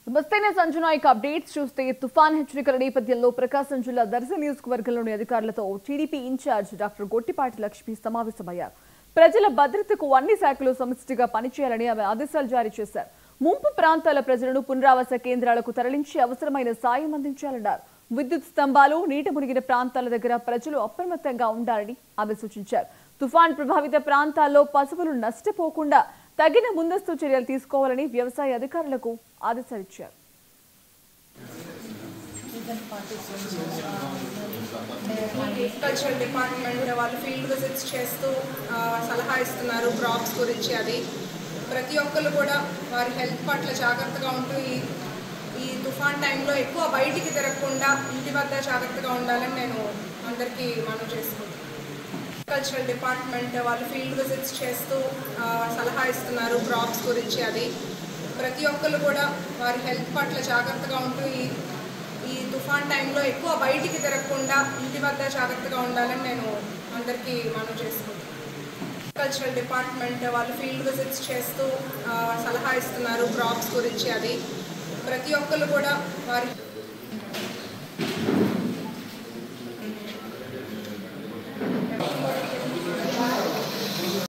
నమస్తే సంజనాయక్ అప్డేట్స్ చూస్తే తుఫాన్ హెచ్చరికల నేపథ్యంలో ప్రకాశం జిల్లా దర్శి నియోజకవర్గంలోని అధికారులతో TDP incharge doctor Gottipati Lakshmi సమావేశమయ్యారు. ప్రజల భద్రతకు అన్ని శాఖలు సమిష్టిగా పనిచేయాలని ఆమె ఆదేశాలు జారీ చేశారు. ముంపు ప్రాంతాల ప్రజలను పునరావాస కేంద్రాలకు తరలించి అవసరమైన సాయం అందించాలన్నారు. విద్యుత్ స్తంభాలు, నీట మునిగిన ప్రాంతాల దగ్గర ప్రజలు అప్రమత్తంగా ఉండాలని ఆమె సూచించారు. తుఫాన్ ప్రభావిత ప్రాంతాల్లో పశువులు నష్టపోకుండా తగిన ముందస్తు చర్యలు తీసుకోవాలని వ్యవసాయ అధికారులకు ఆదేశాలు ఇచ్చారు. అగ్రికల్చర్ డిపార్ట్మెంట్ వాళ్ళు ఫీల్డ్ విజిట్స్ చేస్తూ సలహా ఇస్తున్నారు క్రాప్స్ గురించి. అది ప్రతి ఒక్కరు కూడా వారి హెల్త్ పట్ల జాగ్రత్తగా ఉంటూ ఈ తుఫాన్ టైంలో ఎక్కువ బయటికి తిరగకుండా ఇంటి వద్ద జాగ్రత్తగా ఉండాలని నేను అందరికీ మనవి చేసుకుంటాను. అగ్రికల్చర్ డిపార్ట్మెంట్ వాళ్ళు ఫీల్డ్ విజిట్స్ చేస్తూ సలహా ఇస్తున్నారు క్రాప్స్ గురించి. అది ప్రతి ఒక్కరు కూడా వారి హెల్త్ పట్ల జాగ్రత్తగా ఉంటూ ఈ తుఫాన్ టైంలో ఎక్కువ బయటికి తిరగకుండా ఇంటి వద్ద జాగ్రత్తగా ఉండాలని నేను అందరికీ మనవి చేసుకుంటాను. అగ్రికల్చర్ డిపార్ట్మెంట్ వాళ్ళు ఫీల్డ్ విజిట్స్ చేస్తూ సలహా ఇస్తున్నారు క్రాప్స్ గురించి. అది ప్రతి ఒక్కరు కూడా వారి